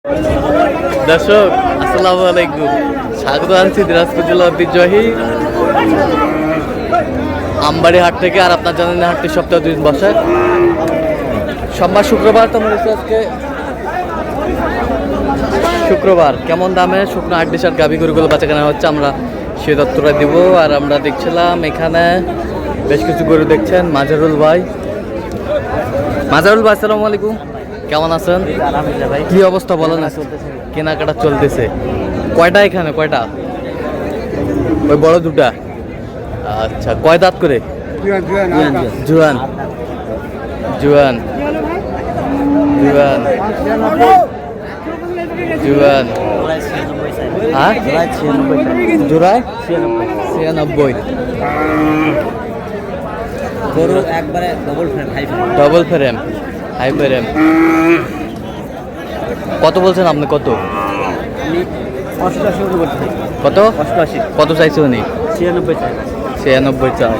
দর্শক আসসালামু আলাইকুম, স্বাগত আছি দিনাজপুর জেলা ঐতিহ্যবাহী আমবাড়ি হাট থেকে। আর আপনার জানেন হাটটি সপ্তাহে 2 দিন বসে, সোমবার শুক্রবার। তোমার আজকে শুক্রবার কেমন দামে শুকনো আড্ডিসার গাভী গরুগুলো বাচ্চা কেনা হচ্ছে আমরা সে তথ্যটা দিব। আর আমরা দেখছিলাম এখানে বেশ কিছু গরু দেখছেন। মাজারুল ভাই, আসসালামু আলাইকুম, কেমন আছেন? আলহামদুলিল্লাহ ভাই। কি অবস্থা বলেন? কেনাকাটা চলতেছে কয়টা? এখানে কয়টা? ওই বড় দুটা। আচ্ছা, কয় দাঁত করে? জুয়ান জুয়ান জুয়ান জুয়ান। হ্যাঁ, জোড়ায় 96। গরু একবারে ডবল ফ্রেম, হাই ফ্রেম। কত বলছেন আপনি? কত? আমি 88 বলছি। কত? 88। কত চাইছে উনি? 96 চাই। 96 চাই।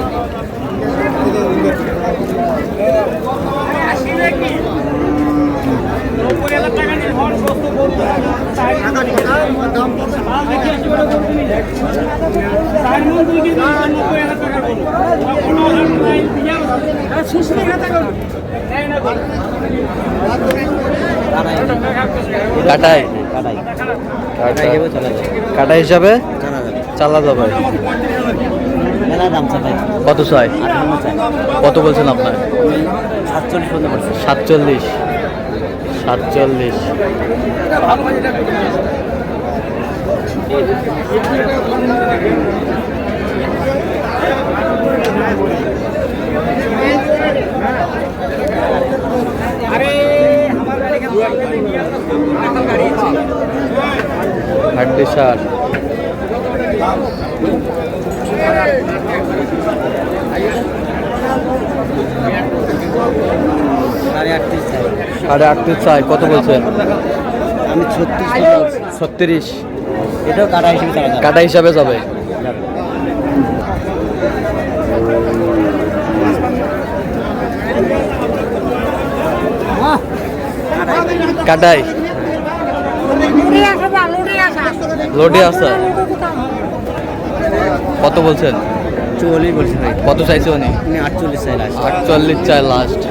কাটাই কাটা হিসাবে চালা যাবে। কত চাই? কত বলছেন আপনার? 47। 47। হাড্ডি সার। সাড়ে 38 চাই। কত বলছেন? আমি 36। এটাও কাটা হিসেবে কাটা হিসাবে যাবে। কাটাই লোডে আছে। কত বলছেন? 44 বলছি ভাই। কত চাইছে উনি? 48 চাই। 48 চাই লাস্ট।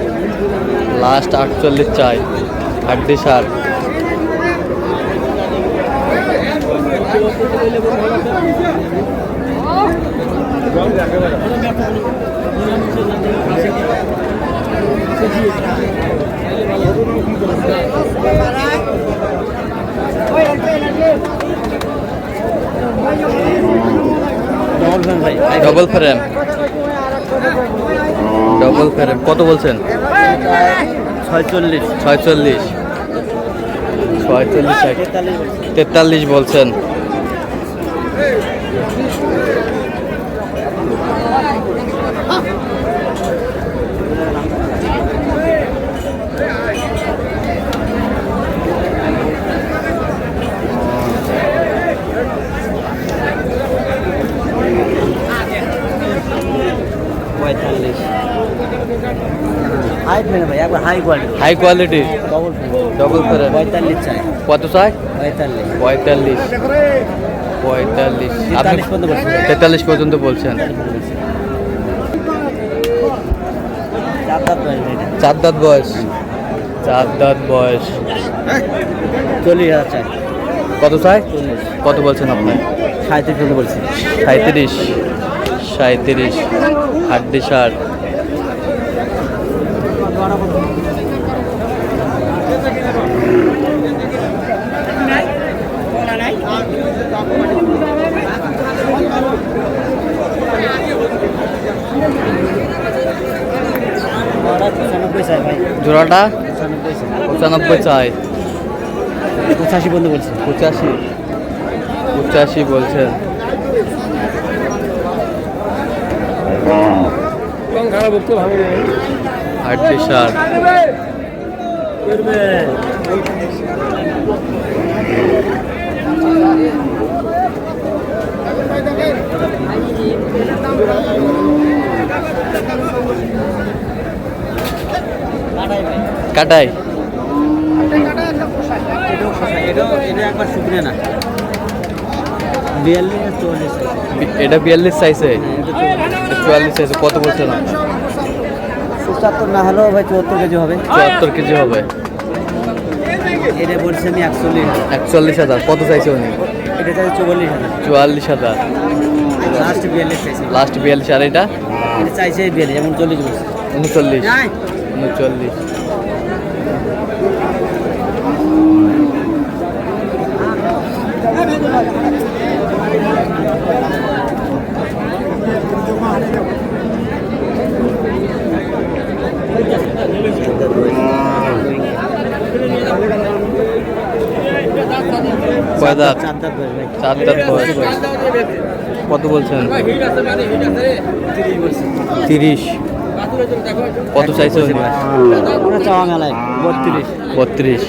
48 চাই। হাড্ডি সার। Double frame. Double frame. কত বলছেন? 46। 46। 43 বলছেন। High quality double frame. 45 চাই। কত চাই? 45। 45। 43 পর্যন্ত বলছি। 43 পর্যন্ত বলছেন। 4 দাঁত বয়স। 4 দাঁত বয়স। 40,000 চাই। কত চাই? কত বলছেন আপনি? 37 পর্যন্ত বলছি। 37। হাড্ডি সার। জোড়াটা 95 চাই। 85 পর্যন্ত বলছি। 85 বলছেন। হাড্ডি সার। কাটাই এটা একবার শুকনো না 42 না 44 এটা 42 সাইজে, 44 সাইজে। কত বলছেন? 75 না হলেও ভাই 74 কেজি হবে। 74 কেজি হবে। এটা বলছি আমি 41,000। কত চাইছে উনি? এটা চাই 44,000। 44,000 লাস্ট 42 চাইছে। লাস্ট 42। আর এটা এটা চাইছে 42 যেমন 40 বলছে। 39। নাই 39। কয় দাঁত? 4 দাঁত বয়স ভাই। 4 দাঁত বয়স। কত বলছেন? 30 বলছে। 30। কত চাইছে উনি? ওরা চাওয়া মেলায় 32। 32।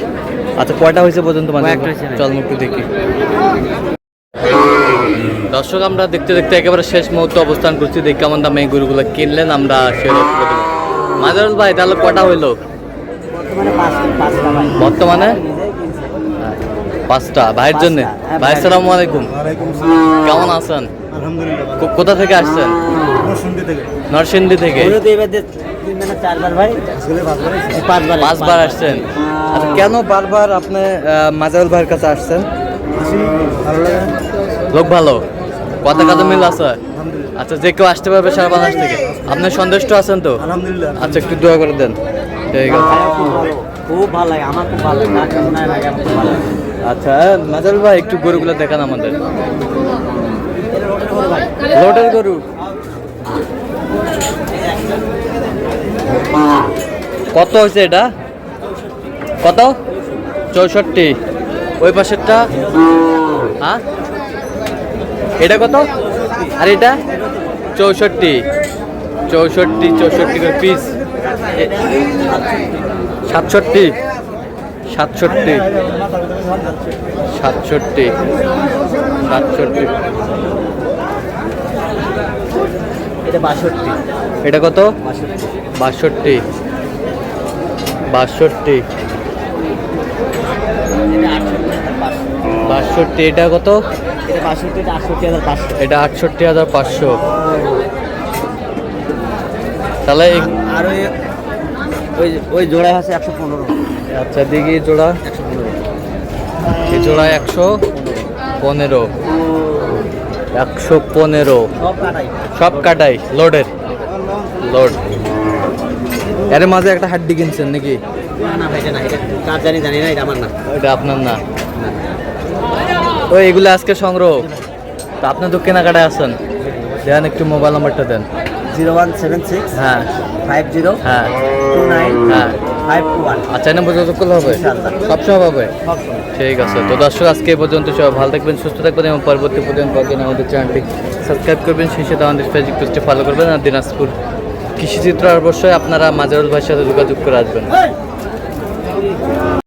আচ্ছা, কয়টা হয়েছে পর্যন্ত? মাঝে কয়েকটা হয়েছে ভাই। চল একটু দেখি। দর্শক, আমরা দেখতে দেখতে একেবারে শেষ মুহূর্তে অবস্থান করছি। দেখি কেমন দামে এই গরুগুলো কিনলেন আমরা সে লক্ষ্য করে দেবো। মাজারুল ভাই, তাহলে কটা হইলো বর্তমানে 5টা ভাই। বর্তমানে? 5টা ভাইয়ের জন্য। হ্যাঁ, ভাই, আসসালামু আলাইকুম। ওয়ালাইকুম আসসালাম। কেমন আছেন? আলহামদুলিল্লাহ। কোথা থেকে আসছেন? নরসিংদী থেকে। নরসিংদী থেকে। ওরা তো এবার 4বার ভাই। আসলে বাজারে 5বার আসছেন। আর কেন বারবার আপনি মাজারুল ভাইয়ের কাছে আসছেন? আসি, ভালো লাগে। লোক ভালো, কথা কাজে মিল আছে। আলহামদুলিল্লাহ। আচ্ছা, যে কেউ আসতে পারবে সারা বাংলাদেশ থেকে। আপনি সন্তুষ্ট আছেন তো? আলহামদুলিল্লাহ। আচ্ছা, একটু দোয়া করে দেন। ঠিক আছে। খুব ভালো লাগে, আমার খুব ভালো লাগে। আমার খুব ভালো লাগে। আচ্ছা, মাজারুল ভাই, একটু গরুগুলো দেখান আমাদের। লোডের গরু। কত হয়েছে এটা? কত? 64। ওই পাশেরটা? হ্যাঁ, এটা কত? আর এটা 64। 64 করে পিস। 67। 67। 67। এটা 62। এটা কত? 62। 62। 62। এটা কত? এটা 62, এটা 68,500। এটা 68,500। তাহলে আর ওই জোড়া আছে 115। আচ্ছা, দেখি জোড়া। 115। এই জোড়া 115। 115। সব কাটাই। সব কাটাই লোডের। লোড। এর মাঝে একটা হাড্ডি কিনছেন নাকি? না না ভাই, এটা না, এটা কার জানি না, এটা আমার না। ওইটা আপনার না? তো এগুলো আজকে সংগ্রহ। তো আপনি তো কেনাকাটায় আছেন, দেন একটু মোবাইল নাম্বারটা দেন। 0176 হ্যাঁ 50 হ্যাঁ 29 হ্যাঁ। 521। আচ্ছা, এই নম্বর যোগাযোগ করলে হবে? ইনশাআল্লাহ। সবসময় হবে। ঠিক আছে। তো দর্শক, আজকে এই পর্যন্ত। সবাই ভালো থাকবেন, সুস্থ থাকবেন এবং পরবর্তী প্রতিদিন পাওয়ার জন্য আমাদের চ্যানেলটি সাবস্ক্রাইব করবেন। সেই সাথে আমাদের ফেসবুক পেজটি ফলো করবেন। আর দিনাজপুর কৃষিচিত্র অবশ্যই আপনারা মাজারুল ভাইয়ের সাথে যোগাযোগ করে আসবেন।